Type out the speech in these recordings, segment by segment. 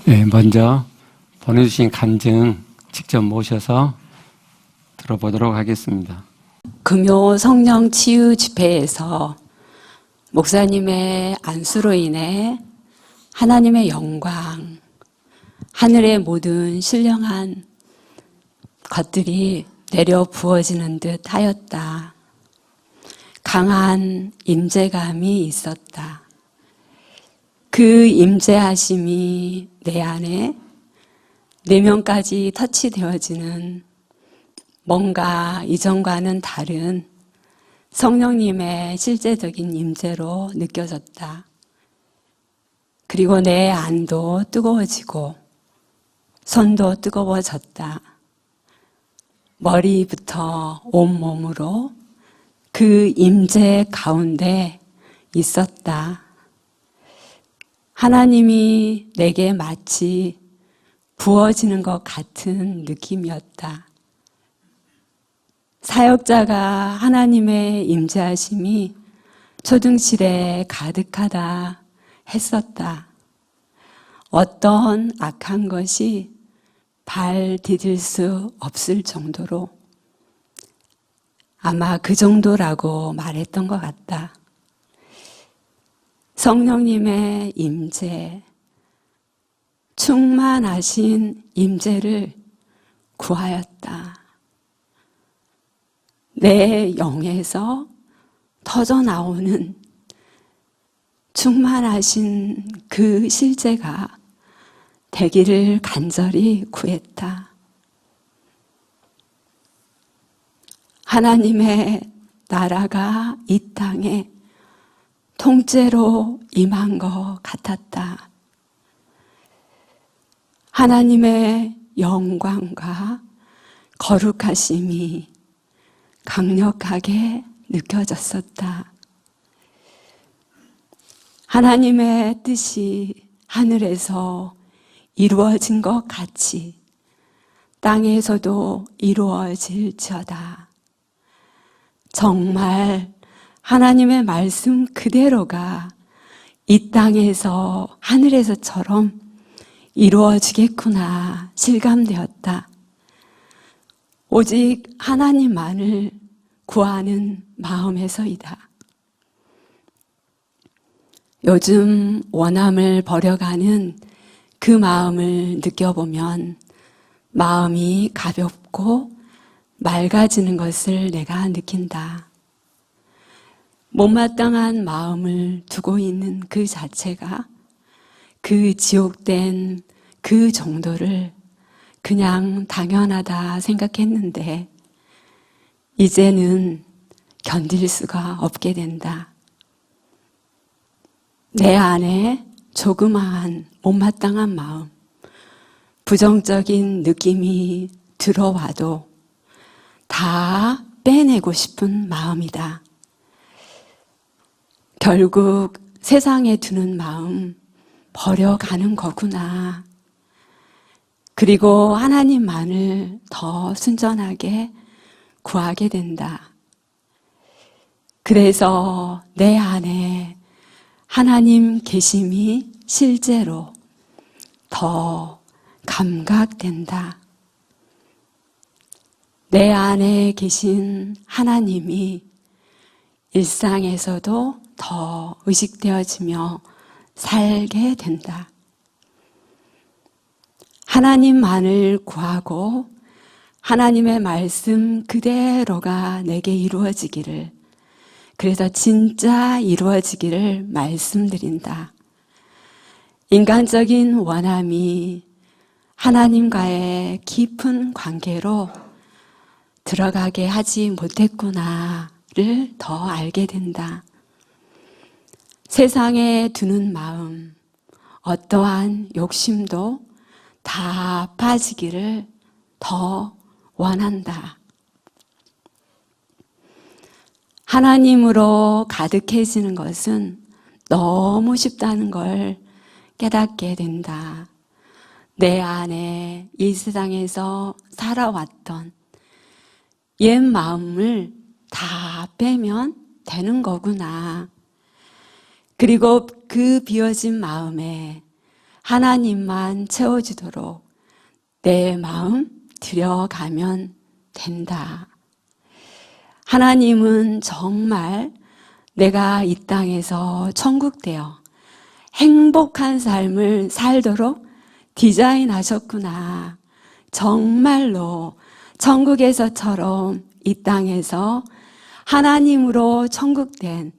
네, 먼저 보내주신 간증 직접 모셔서 들어보도록 하겠습니다. 금요 성령 치유 집회에서 목사님의 안수로 인해 하나님의 영광, 하늘의 모든 신령한 것들이 내려 부어지는 듯 하였다. 강한 임재감이 있었다. 그 임재하심이 내 안에 내면까지 터치되어지는 뭔가 이전과는 다른 성령님의 실제적인 임재로 느껴졌다. 그리고 내 안도 뜨거워지고 손도 뜨거워졌다. 머리부터 온몸으로 그 임재 가운데 있었다. 하나님이 내게 마치 부어지는 것 같은 느낌이었다. 사역자가 하나님의 임재하심이 초등실에 가득하다 했었다. 어떤 악한 것이 발 디딜 수 없을 정도로 아마 그 정도라고 말했던 것 같다. 성령님의 임재, 충만하신 임재를 구하였다. 내 영에서 터져 나오는 충만하신 그 실제가 되기를 간절히 구했다. 하나님의 나라가 이 땅에 통째로 임한 것 같았다. 하나님의 영광과 거룩하심이 강력하게 느껴졌었다. 하나님의 뜻이 하늘에서 이루어진 것 같이 땅에서도 이루어질지어다. 정말 하나님의 말씀 그대로가 이 땅에서 하늘에서처럼 이루어지겠구나 실감되었다. 오직 하나님만을 구하는 마음에서이다. 요즘 원함을 버려가는 그 마음을 느껴보면 마음이 가볍고 맑아지는 것을 내가 느낀다. 못마땅한 마음을 두고 있는 그 자체가 그 지옥된 그 정도를 그냥 당연하다 생각했는데 이제는 견딜 수가 없게 된다. 내 안에 조그마한 못마땅한 마음, 부정적인 느낌이 들어와도 다 빼내고 싶은 마음이다. 결국 세상에 두는 마음 버려가는 거구나. 그리고 하나님만을 더 순전하게 구하게 된다. 그래서 내 안에 하나님 계심이 실제로 더 감각된다. 내 안에 계신 하나님이 일상에서도 더 의식되어지며 살게 된다. 하나님만을 구하고 하나님의 말씀 그대로가 내게 이루어지기를, 그래서 진짜 이루어지기를 말씀드린다. 인간적인 원함이 하나님과의 깊은 관계로 들어가게 하지 못했구나를 더 알게 된다. 세상에 두는 마음, 어떠한 욕심도 다 빠지기를 더 원한다. 하나님으로 가득해지는 것은 너무 쉽다는 걸 깨닫게 된다. 내 안에 이 세상에서 살아왔던 옛 마음을 다 빼면 되는 거구나. 그리고 그 비워진 마음에 하나님만 채워주도록 내 마음 들여가면 된다. 하나님은 정말 내가 이 땅에서 천국되어 행복한 삶을 살도록 디자인하셨구나. 정말로 천국에서처럼 이 땅에서 하나님으로 천국된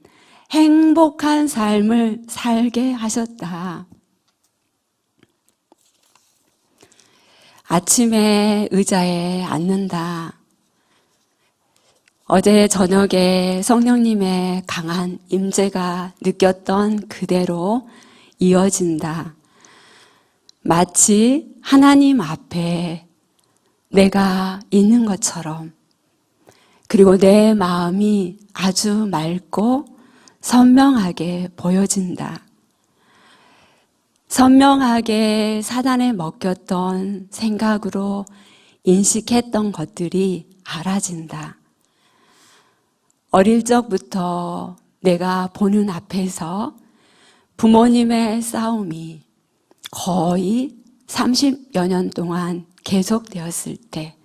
행복한 삶을 살게 하셨다. 아침에 의자에 앉는다. 어제 저녁에 성령님의 강한 임재가 느꼈던 그대로 이어진다. 마치 하나님 앞에 내가 있는 것처럼, 그리고 내 마음이 아주 맑고 선명하게 보여진다. 선명하게 사단에 먹혔던 생각으로 인식했던 것들이 알아진다. 어릴 적부터 내가 보는 앞에서 부모님의 싸움이 거의 30여 년 동안 계속되었을 때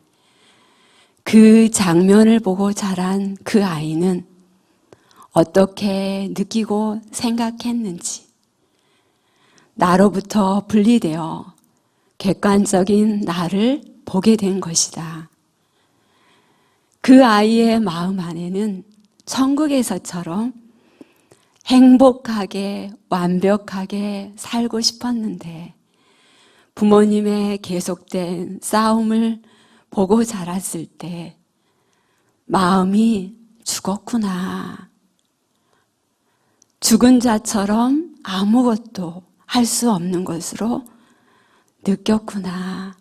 그 장면을 보고 자란 그 아이는 어떻게 느끼고 생각했는지 나로부터 분리되어 객관적인 나를 보게 된 것이다. 그 아이의 마음 안에는 천국에서처럼 행복하게 완벽하게 살고 싶었는데 부모님의 계속된 싸움을 보고 자랐을 때 마음이 죽었구나. 죽은 자처럼 아무것도 할 수 없는 것으로 느꼈구나.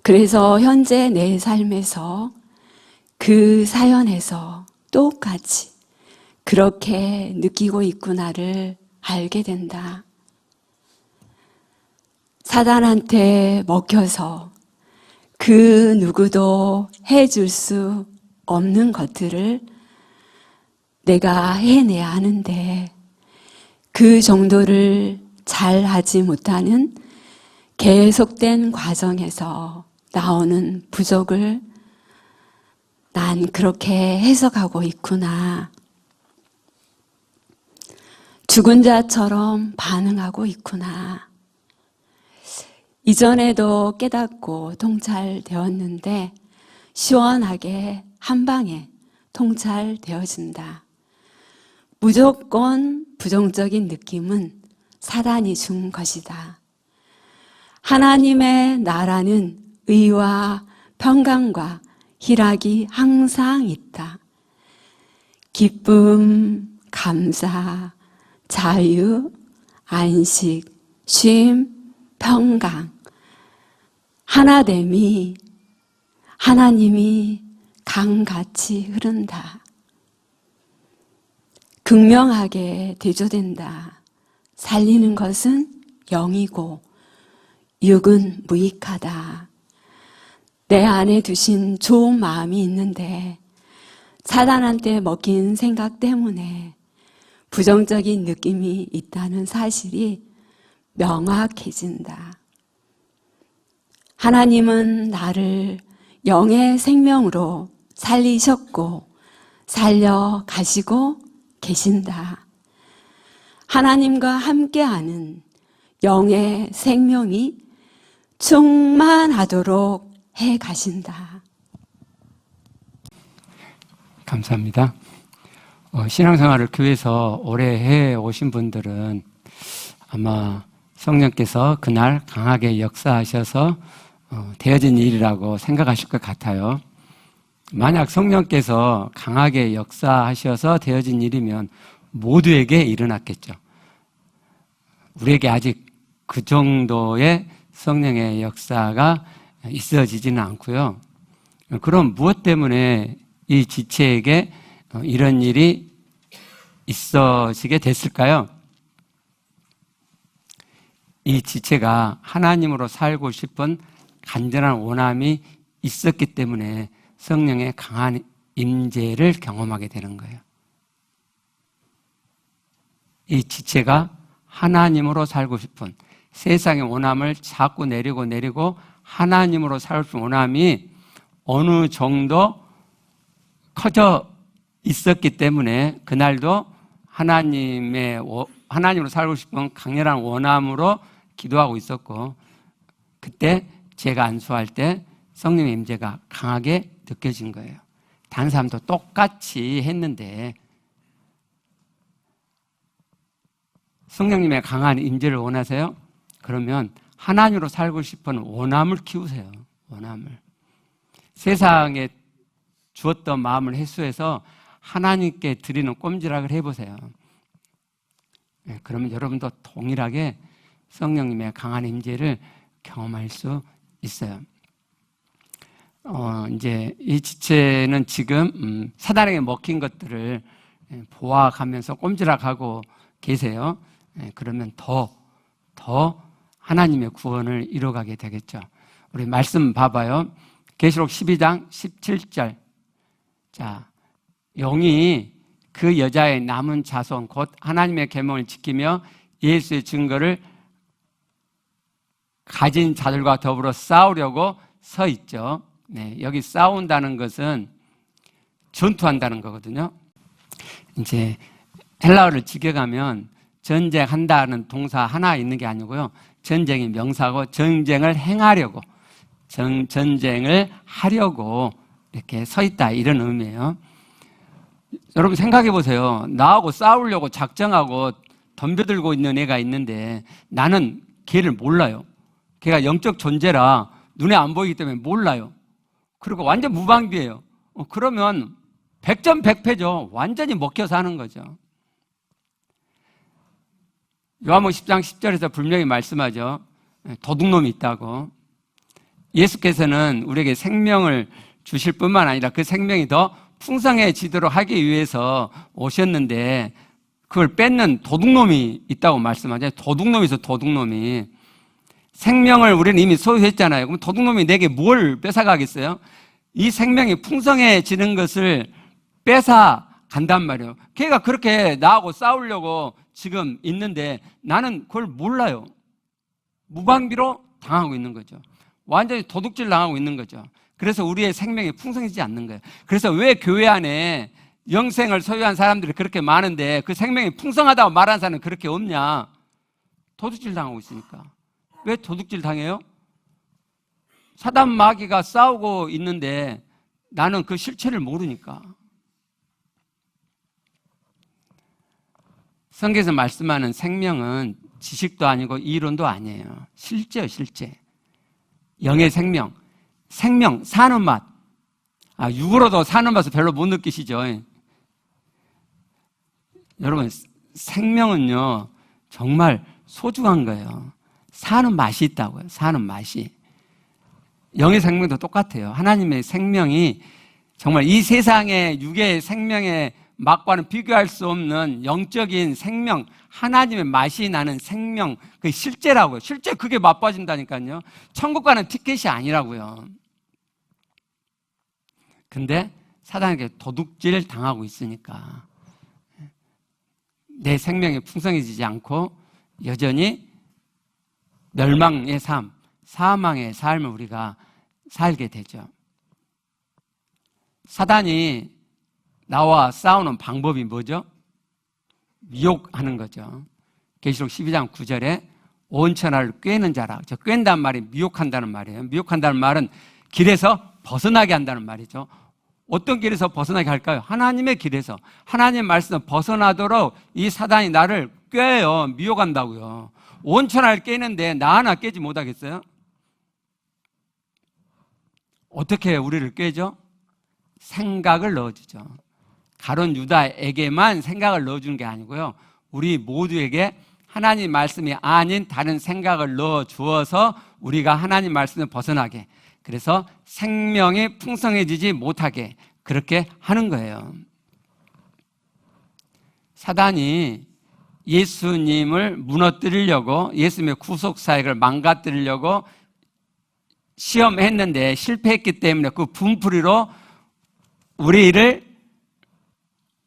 그래서 현재 내 삶에서 그 사연에서 똑같이 그렇게 느끼고 있구나를 알게 된다. 사단한테 먹혀서 그 누구도 해줄 수 없는 것들을 내가 해내야 하는데 그 정도를 잘 하지 못하는 계속된 과정에서 나오는 부족을 난 그렇게 해석하고 있구나. 죽은 자처럼 반응하고 있구나. 이전에도 깨닫고 통찰되었는데 시원하게 한 방에 통찰되어진다. 무조건 부정적인 느낌은 사단이 준 것이다. 하나님의 나라는 의와 평강과 희락이 항상 있다. 기쁨, 감사, 자유, 안식, 쉼, 평강, 하나됨이 하나님이 강같이 흐른다. 극명하게 대조된다. 살리는 것은 영이고 육은 무익하다. 내 안에 두신 좋은 마음이 있는데 사단한테 먹힌 생각 때문에 부정적인 느낌이 있다는 사실이 명확해진다. 하나님은 나를 영의 생명으로 살리셨고 살려가시고 계신다. 하나님과 함께하는 영의 생명이 충만하도록 해 가신다. 감사합니다. 신앙생활을 교회에서 오래 해 오신 분들은 아마 성령께서 그날 강하게 역사하셔서 되어진 일이라고 생각하실 것 같아요. 만약 성령께서 강하게 역사하셔서 되어진 일이면 모두에게 일어났겠죠. 우리에게 아직 그 정도의 성령의 역사가 있어지지는 않고요. 그럼 무엇 때문에 이 지체에게 이런 일이 있어지게 됐을까요? 이 지체가 하나님으로 살고 싶은 간절한 원함이 있었기 때문에 성령의 강한 임재를 경험하게 되는 거예요. 이 지체가 하나님으로 살고 싶은, 세상의 원함을 자꾸 내리고 하나님으로 살고 싶은 원함이 어느 정도 커져 있었기 때문에 그날도 하나님으로 살고 싶은 강렬한 원함으로 기도하고 있었고, 그때 제가 안수할 때 성령의 임재가 강하게 느껴진 거예요. 다른 사람도 똑같이 했는데 성령님의 강한 임재를 원하세요? 그러면 하나님으로 살고 싶은 원함을 키우세요. 원함을. 세상에 주었던 마음을 해소해서 하나님께 드리는 꼼지락을 해보세요. 그러면 여러분도 동일하게 성령님의 강한 임재를 경험할 수 있어요. 이제 이 지체는 지금 사단에게 먹힌 것들을 보아가면서 꼼지락하고 계세요. 그러면 더 하나님의 구원을 이뤄가게 되겠죠. 우리 말씀 봐봐요. 계시록 12장 17절. 자, 영이 그 여자의 남은 자손 곧 하나님의 계명을 지키며 예수의 증거를 가진 자들과 더불어 싸우려고 서 있죠. 네, 여기 싸운다는 것은 전투한다는 거거든요. 이제 헬라어를 직역하면 전쟁한다는 동사 하나 있는 게 아니고요. 전쟁이 명사고 전쟁을 행하려고, 전쟁을 하려고 이렇게 서 있다, 이런 의미예요. 여러분 생각해 보세요. 나하고 싸우려고 작정하고 덤벼들고 있는 애가 있는데 나는 걔를 몰라요. 걔가 영적 존재라 눈에 안 보이기 때문에 몰라요. 그리고 완전 무방비예요. 그러면 100점 100패죠. 완전히 먹혀 사는 거죠. 요한복음 10장 10절에서 분명히 말씀하죠. 도둑놈이 있다고. 예수께서는 우리에게 생명을 주실 뿐만 아니라 그 생명이 더 풍성해지도록 하기 위해서 오셨는데 그걸 뺏는 도둑놈이 있다고 말씀하죠. 도둑놈이 있어, 도둑놈이. 생명을 우리는 이미 소유했잖아요. 그럼 도둑놈이 내게 뭘 뺏어가겠어요? 이 생명이 풍성해지는 것을 뺏어 간단 말이에요. 걔가 그렇게 나하고 싸우려고 지금 있는데 나는 그걸 몰라요. 무방비로 당하고 있는 거죠. 완전히 도둑질 당하고 있는 거죠. 그래서 우리의 생명이 풍성해지지 않는 거예요. 그래서 왜 교회 안에 영생을 소유한 사람들이 그렇게 많은데 그 생명이 풍성하다고 말하는 사람은 그렇게 없냐? 도둑질 당하고 있으니까. 왜 도둑질 당해요? 사단 마귀가 싸우고 있는데 나는 그 실체를 모르니까. 성경에서 말씀하는 생명은 지식도 아니고 이론도 아니에요. 실제요, 실제. 영의 생명, 사는 맛. 육으로도 사는 맛을 별로 못 느끼시죠? 여러분, 생명은요, 정말 소중한 거예요. 사는 맛이 있다고요, 사는 맛이. 영의 생명도 똑같아요. 하나님의 생명이 정말 이 세상의 육의 생명의 맛과는 비교할 수 없는 영적인 생명, 하나님의 맛이 나는 생명, 그게 실제라고요. 실제 그게 맛봐진다니까요. 천국 가는 티켓이 아니라고요. 근데 사단에게 도둑질 당하고 있으니까 내 생명이 풍성해지지 않고 여전히 멸망의 삶, 사망의 삶을 우리가 살게 되죠. 사단이 나와 싸우는 방법이 뭐죠? 미혹하는 거죠. 계시록 12장 9절에 온천하를 꿰는 자라. 저 꿰는다는 말이 미혹한다는 말이에요. 미혹한다는 말은 길에서 벗어나게 한다는 말이죠. 어떤 길에서 벗어나게 할까요? 하나님의 길에서. 하나님의 말씀 벗어나도록 이 사단이 나를 꿰요. 미혹한다고요. 온천하를 깨는데 나 하나 깨지 못하겠어요? 어떻게 우리를 꿰죠? 생각을 넣어주죠. 가룟 유다에게만 생각을 넣어주는 게 아니고요. 우리 모두에게 하나님 말씀이 아닌 다른 생각을 넣어주어서 우리가 하나님 말씀을 벗어나게, 그래서 생명이 풍성해지지 못하게 그렇게 하는 거예요. 사단이 예수님을 무너뜨리려고, 예수님의 구속사역을 망가뜨리려고 시험했는데 실패했기 때문에 그 분풀이로 우리를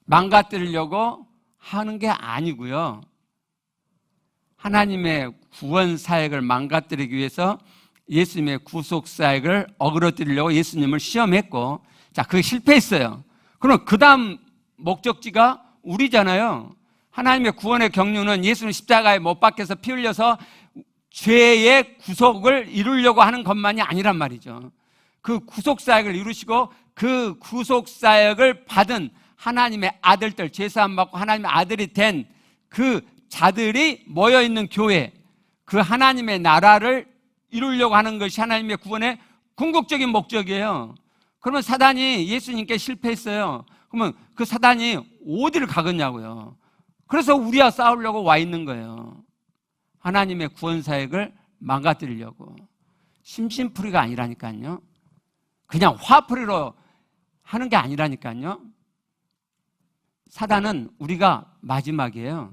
망가뜨리려고 하는 게 아니고요. 하나님의 구원 사역을 망가뜨리기 위해서 예수님의 구속 사역을 어그러뜨리려고 예수님을 시험했고, 자, 그게 실패했어요. 그럼 그 다음 목적지가 우리잖아요. 하나님의 구원의 경륜은 예수는 십자가에 못 박혀서 피 흘려서 죄의 구속을 이루려고 하는 것만이 아니란 말이죠. 그 구속 사역을 이루시고 그 구속 사역을 받은 하나님의 아들들, 죄사함 받고 하나님의 아들이 된 그 자들이 모여 있는 교회, 그 하나님의 나라를 이루려고 하는 것이 하나님의 구원의 궁극적인 목적이에요. 그러면 사단이 예수님께 실패했어요. 그러면 그 사단이 어디를 가겠냐고요. 그래서 우리와 싸우려고 와 있는 거예요. 하나님의 구원 사역을 망가뜨리려고. 심심풀이가 아니라니까요. 그냥 화풀이로 하는 게 아니라니까요. 사단은 우리가 마지막이에요.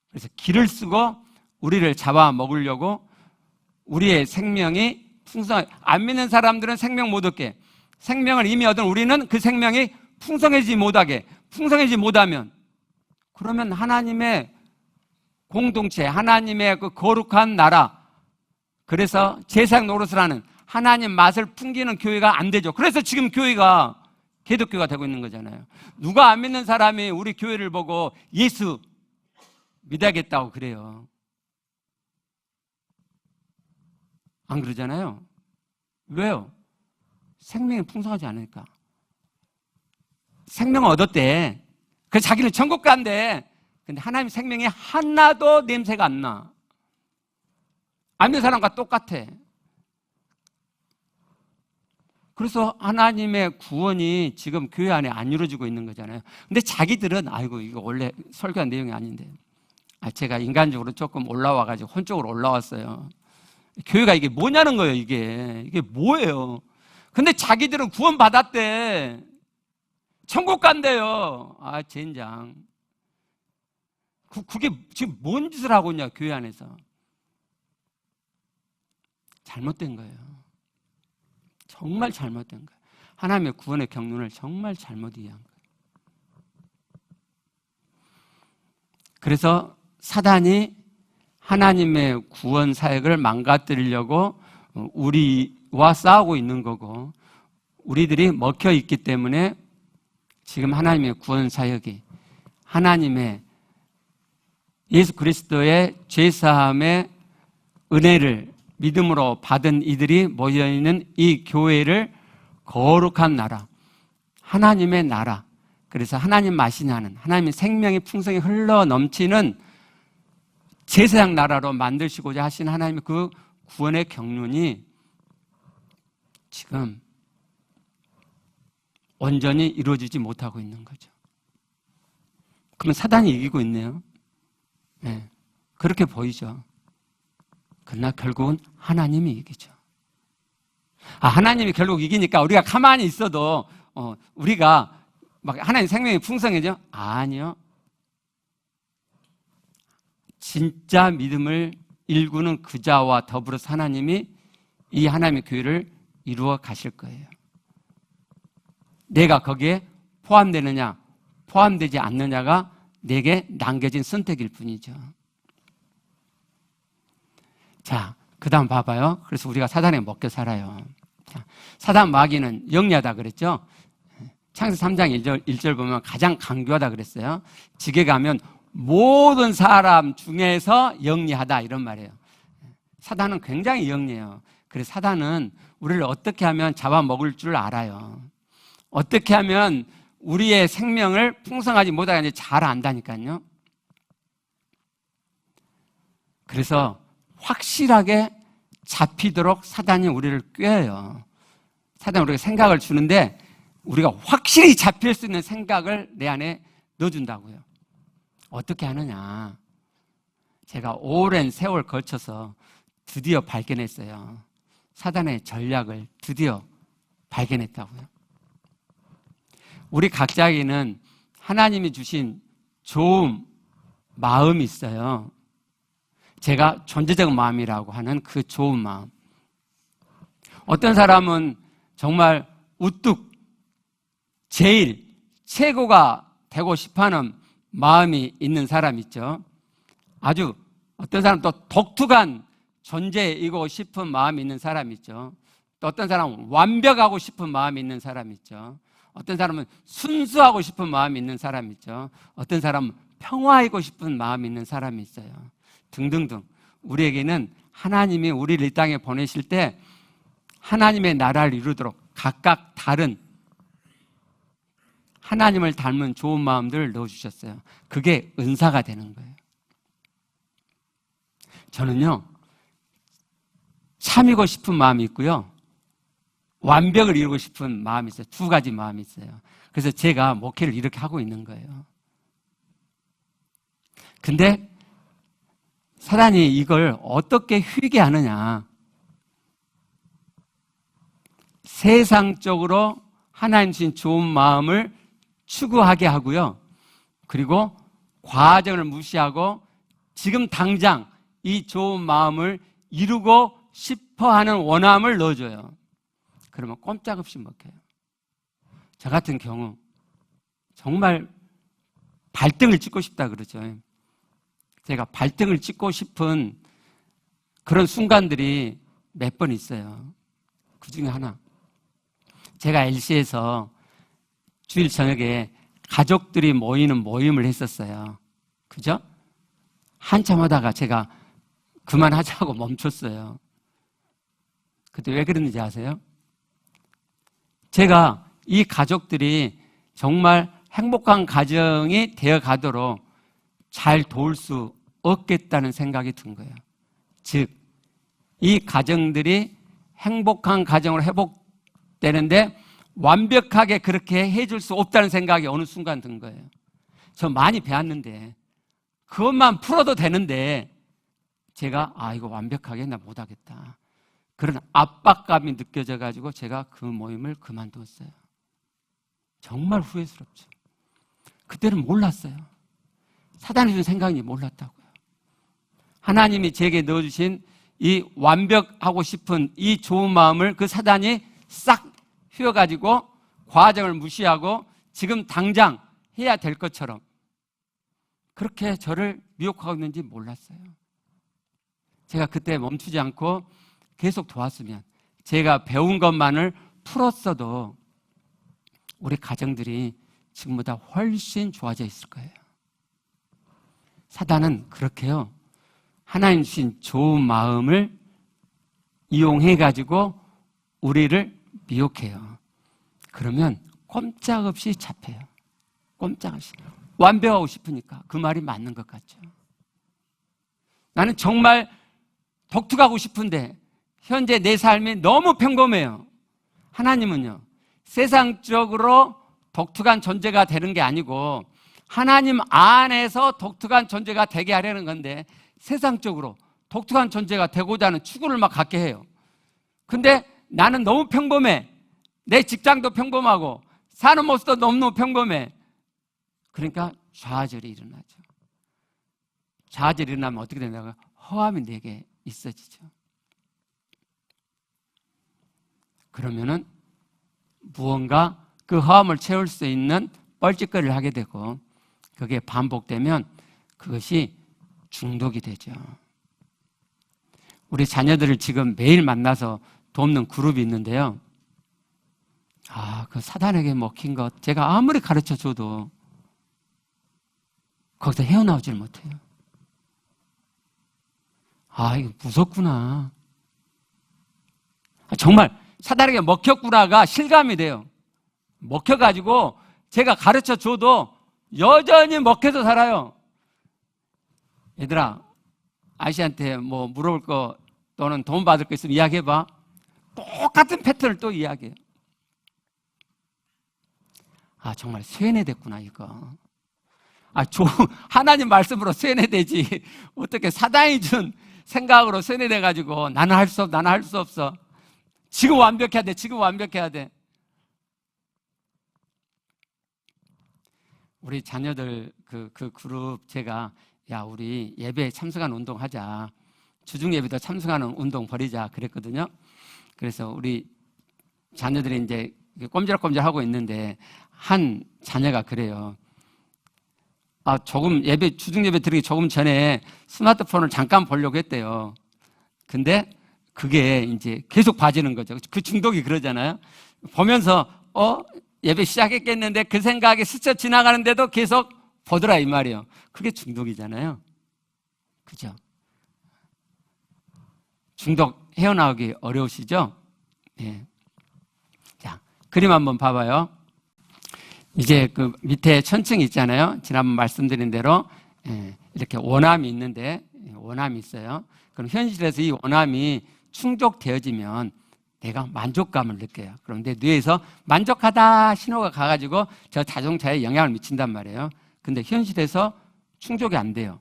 그래서 길을 쓰고 우리를 잡아먹으려고 우리의 생명이 안 믿는 사람들은 생명 못 얻게, 생명을 이미 얻은 우리는 그 생명이 풍성해지지 못하면 그러면 하나님의 공동체, 하나님의 그 거룩한 나라, 그래서 제사장 노릇을 하는 하나님 맛을 풍기는 교회가 안 되죠. 그래서 지금 교회가 기독교가 되고 있는 거잖아요. 누가 안 믿는 사람이 우리 교회를 보고 예수 믿어야겠다고 그래요. 안 그러잖아요. 왜요? 생명이 풍성하지 않으니까. 생명을 얻었대. 그래서 자기는 천국 간대. 근데 하나님 생명이 하나도 냄새가 안 나. 안 믿는 사람과 똑같아. 그래서 하나님의 구원이 지금 교회 안에 안 이루어지고 있는 거잖아요. 근데 자기들은 아이고 이거 원래 설교한 내용이 아닌데, 제가 인간적으로 조금 올라와가지고 혼적으로 올라왔어요. 교회가 이게 뭐냐는 거예요. 이게 뭐예요. 근데 자기들은 구원 받았대. 천국 간대요. 젠장. 그게 지금 뭔 짓을 하고 있냐, 교회 안에서. 잘못된 거예요. 정말 잘못된 거예요. 하나님의 구원의 경륜을 정말 잘못 이해한 거예요. 그래서 사단이 하나님의 구원 사역을 망가뜨리려고 우리와 싸우고 있는 거고, 우리들이 먹혀 있기 때문에 지금 하나님의 구원 사역이, 하나님의 예수 그리스도의 죄사함의 은혜를 믿음으로 받은 이들이 모여있는 이 교회를 거룩한 나라, 하나님의 나라, 그래서 하나님 맛이 나는, 하나님의 생명의 풍성이 흘러 넘치는 제사장 나라로 만드시고자 하신 하나님의 그 구원의 경륜이 지금 온전히 이루어지지 못하고 있는 거죠. 그러면 사단이 이기고 있네요. 네, 그렇게 보이죠. 그러나 결국은 하나님이 이기죠. 하나님이 결국 이기니까 우리가 가만히 있어도 우리가 막 하나님 생명이 풍성해져? 아니요. 진짜 믿음을 일구는 그자와 더불어서 하나님이 이 하나님의 교회를 이루어 가실 거예요. 내가 거기에 포함되느냐, 포함되지 않느냐가 내게 남겨진 선택일 뿐이죠. 자, 그 다음 봐봐요. 그래서 우리가 사단에 먹혀 살아요. 자, 사단 마귀는 영리하다 그랬죠? 창세기 3장 1절 보면 가장 강교하다 그랬어요. 지게 가면 모든 사람 중에서 영리하다 이런 말이에요. 사단은 굉장히 영리해요. 그래서 사단은 우리를 어떻게 하면 잡아먹을 줄 알아요. 어떻게 하면 우리의 생명을 풍성하지 못하게 잘 안다니까요. 그래서 확실하게 잡히도록 사단이 우리를 꾀어요. 사단이 우리가 생각을 주는데 우리가 확실히 잡힐 수 있는 생각을 내 안에 넣어준다고요. 어떻게 하느냐. 제가 오랜 세월 거쳐서 드디어 발견했어요. 사단의 전략을 드디어 발견했다고요. 우리 각자에게는 하나님이 주신 좋은 마음이 있어요. 제가 존재적 마음이라고 하는 그 좋은 마음. 어떤 사람은 정말 우뚝 제일 최고가 되고 싶어하는 마음이 있는 사람 있죠. 아주 어떤 사람은 또 독특한 존재이고 싶은 마음이 있는 사람이 있죠. 또 어떤 사람은 완벽하고 싶은 마음이 있는 사람이 있죠. 어떤 사람은 순수하고 싶은 마음이 있는 사람이 있죠. 어떤 사람은 평화이고 싶은 마음이 있는 사람이 있어요. 등등등. 우리에게는 하나님이 우리를 이 땅에 보내실 때 하나님의 나라를 이루도록 각각 다른 하나님을 닮은 좋은 마음들을 넣어주셨어요. 그게 은사가 되는 거예요. 저는요, 참이고 싶은 마음이 있고요, 완벽을 이루고 싶은 마음이 있어요. 두 가지 마음이 있어요. 그래서 제가 목회를 이렇게 하고 있는 거예요. 근데 사단이 이걸 어떻게 휘게 하느냐. 세상적으로 하나님 주신 좋은 마음을 추구하게 하고요. 그리고 과정을 무시하고 지금 당장 이 좋은 마음을 이루고 싶어 하는 원함을 넣어줘요. 그러면 꼼짝없이 먹혀요. 저 같은 경우 정말 발등을 찍고 싶다 그러죠. 제가 발등을 찍고 싶은 그런 순간들이 몇 번 있어요. 그 중에 하나. 제가 LC에서 주일 저녁에 가족들이 모이는 모임을 했었어요. 그죠? 한참 하다가 제가 그만하자고 멈췄어요. 그때 왜 그랬는지 아세요? 제가 이 가족들이 정말 행복한 가정이 되어 가도록 잘 도울 수 없겠다는 생각이 든 거예요. 즉, 이 가정들이 행복한 가정으로 회복되는데 완벽하게 그렇게 해줄 수 없다는 생각이 어느 순간 든 거예요. 저 많이 배웠는데 그것만 풀어도 되는데 제가 이거 완벽하게 나 못하겠다. 그런 압박감이 느껴져 가지고 제가 그 모임을 그만두었어요. 정말 후회스럽죠. 그때는 몰랐어요. 사단이 준 생각인지 몰랐다고요. 하나님이 제게 넣어주신 이 완벽하고 싶은 이 좋은 마음을 그 사단이 싹 휘어가지고 과정을 무시하고 지금 당장 해야 될 것처럼 그렇게 저를 미혹하고 있는지 몰랐어요. 제가 그때 멈추지 않고 계속 도왔으면, 제가 배운 것만을 풀었어도 우리 가정들이 지금보다 훨씬 좋아져 있을 거예요. 사단은 그렇게요, 하나님 주신 좋은 마음을 이용해가지고 우리를 미혹해요. 그러면 꼼짝없이 잡혀요. 꼼짝없이. 완벽하고 싶으니까. 그 말이 맞는 것 같죠. 나는 정말 독특하고 싶은데 현재 내 삶이 너무 평범해요. 하나님은요, 세상적으로 독특한 존재가 되는 게 아니고 하나님 안에서 독특한 존재가 되게 하려는 건데, 세상적으로 독특한 존재가 되고자 하는 추구를 막 갖게 해요. 근데 나는 너무 평범해. 내 직장도 평범하고 사는 모습도 너무너무 평범해. 그러니까 좌절이 일어나죠. 좌절이 일어나면 어떻게 된다고요? 허함이 내게 있어지죠. 그러면은 무언가 그 허함을 채울 수 있는 뻘짓거리를 하게 되고, 그게 반복되면 그것이 중독이 되죠. 우리 자녀들을 지금 매일 만나서 돕는 그룹이 있는데요. 그 사단에게 먹힌 것 제가 아무리 가르쳐 줘도 거기서 헤어나오질 못해요. 이거 무섭구나. 정말 사단에게 먹혔구나가 실감이 돼요. 먹혀가지고 제가 가르쳐 줘도 여전히 먹혀서 살아요. 얘들아, 아저씨한테 뭐 물어볼 거 또는 돈 받을 거 있으면 이야기해봐. 똑같은 패턴을 또 이야기해요. 정말 세뇌됐구나 이거. 하나님 말씀으로 세뇌되지 어떻게 사단이 준 생각으로 세뇌돼가지고 나는 할 수 없어, 나는 할 수 없어. 지금 완벽해야 돼, 지금 완벽해야 돼. 우리 자녀들 그 그룹 제가 우리 예배에 참석하는 운동 하자. 주중 예배도 참석하는 운동 버리자 그랬거든요. 그래서 우리 자녀들이 이제 꼼지락꼼지락 하고 있는데 한 자녀가 그래요. 조금 주중 예배 드리기 조금 전에 스마트폰을 잠깐 보려고 했대요. 근데 그게 이제 계속 봐지는 거죠. 그 중독이 그러잖아요. 보면서, 예배 시작했겠는데 그 생각이 스쳐 지나가는데도 계속 보더라, 이 말이에요. 그게 중독이잖아요. 그죠? 중독 헤어나오기 어려우시죠? 예. 자, 그림 한번 봐봐요. 이제 그 밑에 천층이 있잖아요. 지난번 말씀드린 대로 이렇게 원암이 있는데, 원암이 있어요. 그럼 현실에서 이 원암이 충족되어지면 내가 만족감을 느껴요. 그런데 뇌에서 만족하다 신호가 가가지고 저 자동차에 영향을 미친단 말이에요. 근데 현실에서 충족이 안 돼요.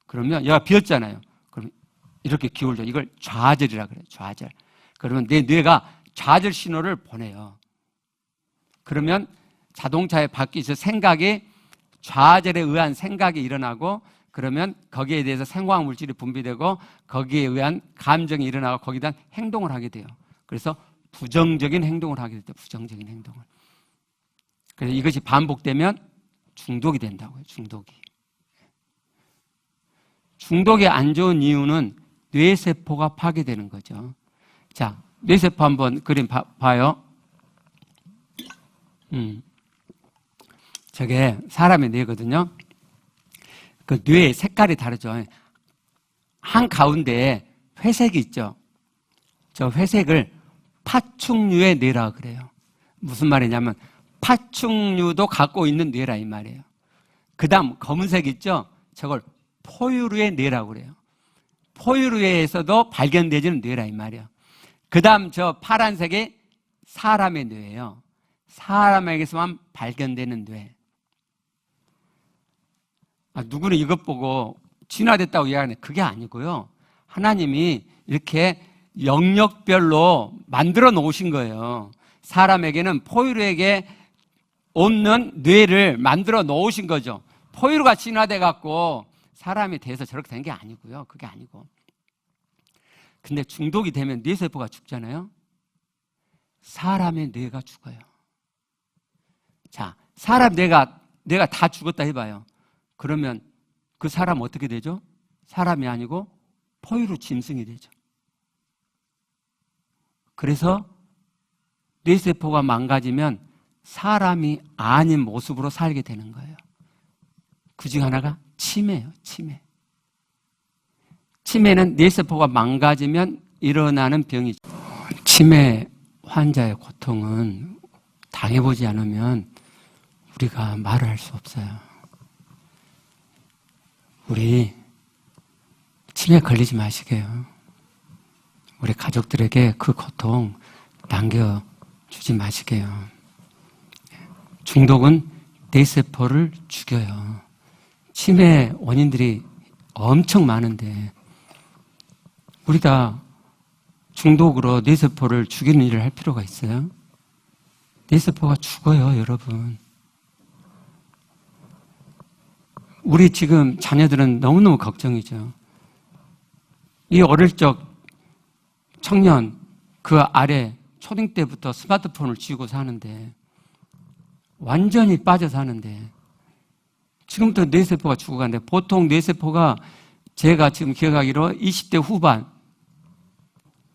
그러면 얘가 비었잖아요. 그럼 이렇게 기울죠. 이걸 좌절이라 그래요. 좌절. 그러면 내 뇌가 좌절 신호를 보내요. 그러면 자동차의 바퀴에서 생각이 좌절에 의한 생각이 일어나고, 그러면 거기에 대해서 생화학 물질이 분비되고 거기에 의한 감정이 일어나고 거기다 행동을 하게 돼요. 그래서 부정적인 행동을 하게 돼요. 부정적인 행동을. 그래서 이것이 반복되면 중독이 된다고요. 중독이 안 좋은 이유는 뇌세포가 파괴되는 거죠. 자, 뇌세포 한번 그림 봐요. 저게 사람의 뇌거든요. 그 뇌의 색깔이 다르죠. 한가운데에 회색이 있죠. 저 회색을 파충류의 뇌라고 그래요. 무슨 말이냐면 파충류도 갖고 있는 뇌라 이 말이에요. 그 다음 검은색 있죠. 저걸 포유류의 뇌라고 그래요. 포유류에서도 발견되지는 뇌라 이 말이에요. 그 다음 저 파란색이 사람의 뇌예요. 사람에게서만 발견되는 뇌. 누구는 이것 보고 진화됐다고 이야기하는데 그게 아니고요. 하나님이 이렇게 영역별로 만들어 놓으신 거예요. 사람에게는 포유류에게 없는 뇌를 만들어 놓으신 거죠. 포유류가 진화돼 갖고 사람이 돼서 저렇게 된 게 아니고요. 그게 아니고. 근데 중독이 되면 뇌세포가 죽잖아요. 사람의 뇌가 죽어요. 자, 사람 뇌가 다 죽었다 해봐요. 그러면 그 사람 어떻게 되죠? 사람이 아니고 포유류 짐승이 되죠. 그래서 뇌세포가 망가지면 사람이 아닌 모습으로 살게 되는 거예요. 그중 하나가 치매예요. 치매는 뇌세포가 망가지면 일어나는 병이죠. 치매 환자의 고통은 당해보지 않으면 우리가 말을 할 수 없어요. 우리 치매 걸리지 마시게요. 우리 가족들에게 그 고통 남겨주지 마시게요. 중독은 뇌세포를 죽여요. 치매 원인들이 엄청 많은데 우리가 중독으로 뇌세포를 죽이는 일을 할 필요가 있어요? 뇌세포가 죽어요, 여러분. 우리 지금 자녀들은 너무너무 걱정이죠. 이 어릴 적 청년 그 아래 초딩 때부터 스마트폰을 쥐고 사는데 완전히 빠져 사는데 지금부터 뇌세포가 죽어가는데 보통 뇌세포가 제가 지금 기억하기로 20대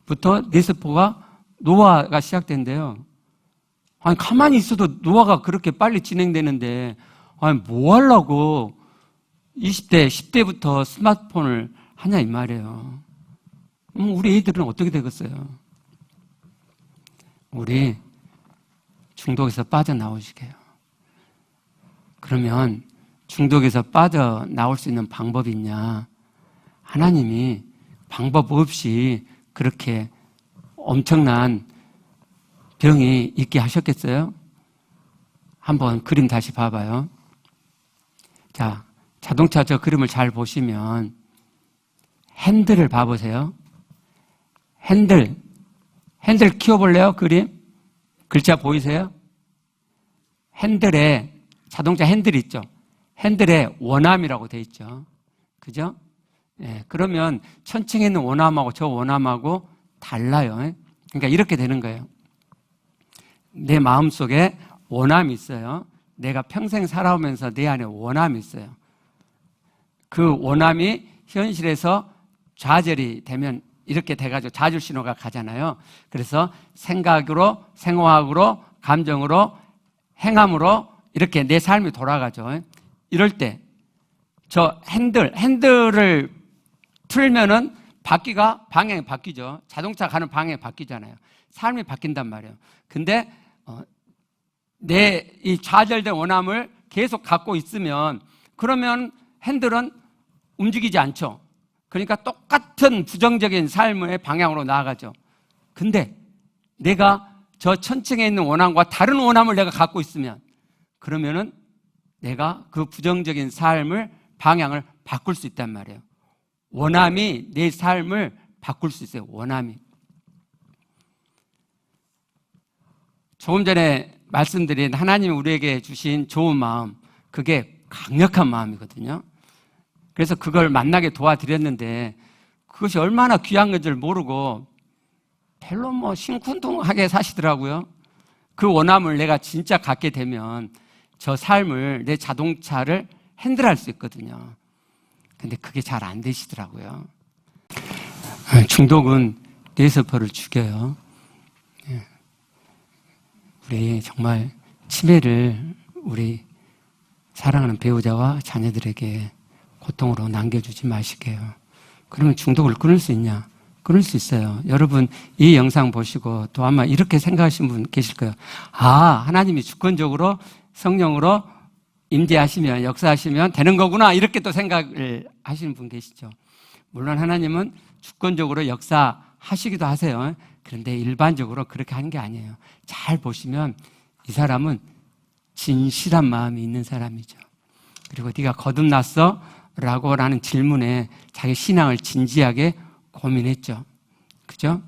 후반부터 뇌세포가 노화가 시작된대요. 아니 가만히 있어도 노화가 그렇게 빨리 진행되는데 아니 뭐 하려고 20대, 10대부터 스마트폰을 하냐 이 말이에요. 우리 애들은 어떻게 되겠어요? 우리 중독에서 빠져나오시게요. 그러면 중독에서 빠져나올 수 있는 방법이 있냐? 하나님이 방법 없이 그렇게 엄청난 병이 있게 하셨겠어요? 한번 그림 다시 봐봐요. 자, 자동차 저 그림을 잘 보시면 핸들을 봐보세요. 핸들 키워볼래요? 그림? 글자 보이세요? 핸들에 자동차 핸들 있죠? 핸들에 원암이라고 돼 있죠. 그죠? 예, 그러면 천층에 있는 원암하고 저 원암하고 달라요. 그러니까 이렇게 되는 거예요. 내 마음속에 원암이 있어요. 내가 평생 살아오면서 내 안에 원암이 있어요. 그 원함이 현실에서 좌절이 되면 이렇게 돼가지고 좌절 신호가 가잖아요. 그래서 생각으로, 생화학으로, 감정으로, 행함으로 이렇게 내 삶이 돌아가죠. 이럴 때 저 핸들을 틀면은 방향이 바뀌죠. 자동차 가는 방향이 바뀌잖아요. 삶이 바뀐단 말이에요. 근데 내 이 좌절된 원함을 계속 갖고 있으면 그러면 핸들은 움직이지 않죠. 그러니까 똑같은 부정적인 삶의 방향으로 나아가죠. 근데 내가 저 천층에 있는 원함과 다른 원함을 내가 갖고 있으면 그러면은 내가 그 부정적인 삶을 방향을 바꿀 수 있단 말이에요. 원함이 내 삶을 바꿀 수 있어요. 원함이. 조금 전에 말씀드린 하나님이 우리에게 주신 좋은 마음, 그게 강력한 마음이거든요. 그래서 그걸 만나게 도와드렸는데 그것이 얼마나 귀한 건지를 모르고 별로 심쿵둥하게 사시더라고요. 그 원함을 내가 진짜 갖게 되면 저 삶을, 내 자동차를 핸들할 수 있거든요. 근데 그게 잘 안 되시더라고요. 중독은 뇌세포를 죽여요. 우리 정말 치매를 우리 사랑하는 배우자와 자녀들에게 고통으로 남겨주지 마시게요. 그러면 중독을 끊을 수 있냐? 끊을 수 있어요. 여러분 이 영상 보시고 또 아마 이렇게 생각하시는 분 계실 거예요. 하나님이 주권적으로 성령으로 임재하시면, 역사하시면 되는 거구나, 이렇게 또 생각을 하시는 분 계시죠. 물론 하나님은 주권적으로 역사하시기도 하세요. 그런데 일반적으로 그렇게 하는 게 아니에요. 잘 보시면 이 사람은 진실한 마음이 있는 사람이죠. 그리고 네가 거듭났어? 라고 라는 질문에 자기 신앙을 진지하게 고민했죠. 그죠?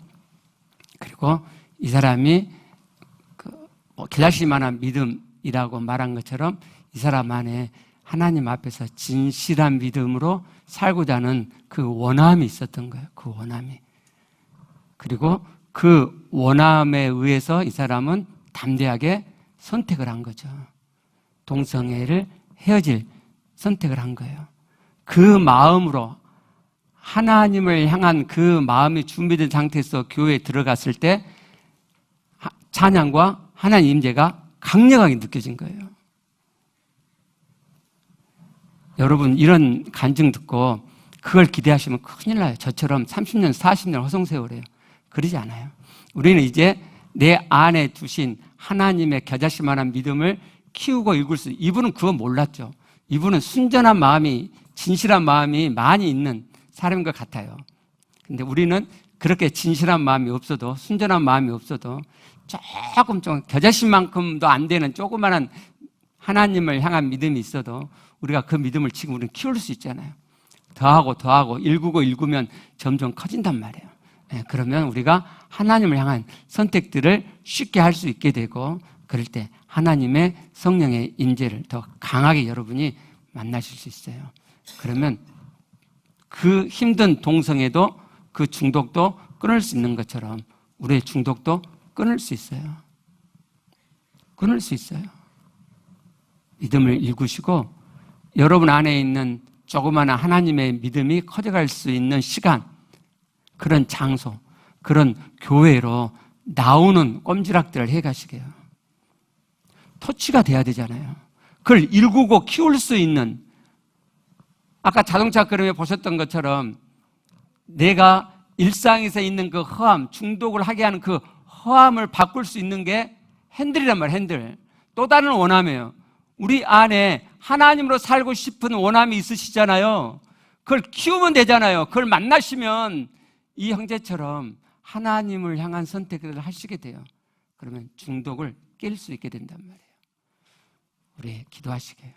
그리고 이 사람이 길라실 만한 믿음이라고 말한 것처럼 이 사람 안에 하나님 앞에서 진실한 믿음으로 살고자 하는 그 원함이 있었던 거예요. 그 원함이. 그리고 그 원함에 의해서 이 사람은 담대하게 선택을 한 거죠. 동성애를 헤어질 선택을 한 거예요. 그 마음으로 하나님을 향한 그 마음이 준비된 상태에서 교회에 들어갔을 때 찬양과 하나님 임재가 강력하게 느껴진 거예요. 여러분 이런 간증 듣고 그걸 기대하시면 큰일 나요. 저처럼 30년, 40년 허송세월해요. 그러지 않아요. 우리는 이제 내 안에 두신 하나님의 겨자씨만한 믿음을 키우고 읽을 수, 이분은 그거 몰랐죠. 이분은 순전한 마음이, 진실한 마음이 많이 있는 사람인 것 같아요. 근데 우리는 그렇게 진실한 마음이 없어도, 순전한 마음이 없어도 조금 좀 겨자씨만큼도 안 되는 조그마한 하나님을 향한 믿음이 있어도 우리가 그 믿음을 지금 우리는 키울 수 있잖아요. 더하고 읽으면 점점 커진단 말이에요. 그러면 우리가 하나님을 향한 선택들을 쉽게 할 수 있게 되고, 그럴 때 하나님의 성령의 임재를 더 강하게 여러분이 만나실 수 있어요. 그러면 그 힘든 동성애도, 그 중독도 끊을 수 있는 것처럼 우리의 중독도 끊을 수 있어요. 끊을 수 있어요. 믿음을 읽으시고 여러분 안에 있는 조그마한 하나님의 믿음이 커져갈 수 있는 시간, 그런 장소, 그런 교회로 나오는 꼼지락들을 해가시게요. 토치가 돼야 되잖아요. 그걸 일구고 키울 수 있는, 아까 자동차 그림에 보셨던 것처럼 내가 일상에서 있는 그 허함, 중독을 하게 하는 그 허함을 바꿀 수 있는 게 핸들이란 말이에요. 핸들. 또 다른 원함이에요. 우리 안에 하나님으로 살고 싶은 원함이 있으시잖아요. 그걸 키우면 되잖아요. 그걸 만나시면 이 형제처럼 하나님을 향한 선택을 하시게 돼요. 그러면 중독을 깰 수 있게 된단 말이에요. 우리 기도하시게요.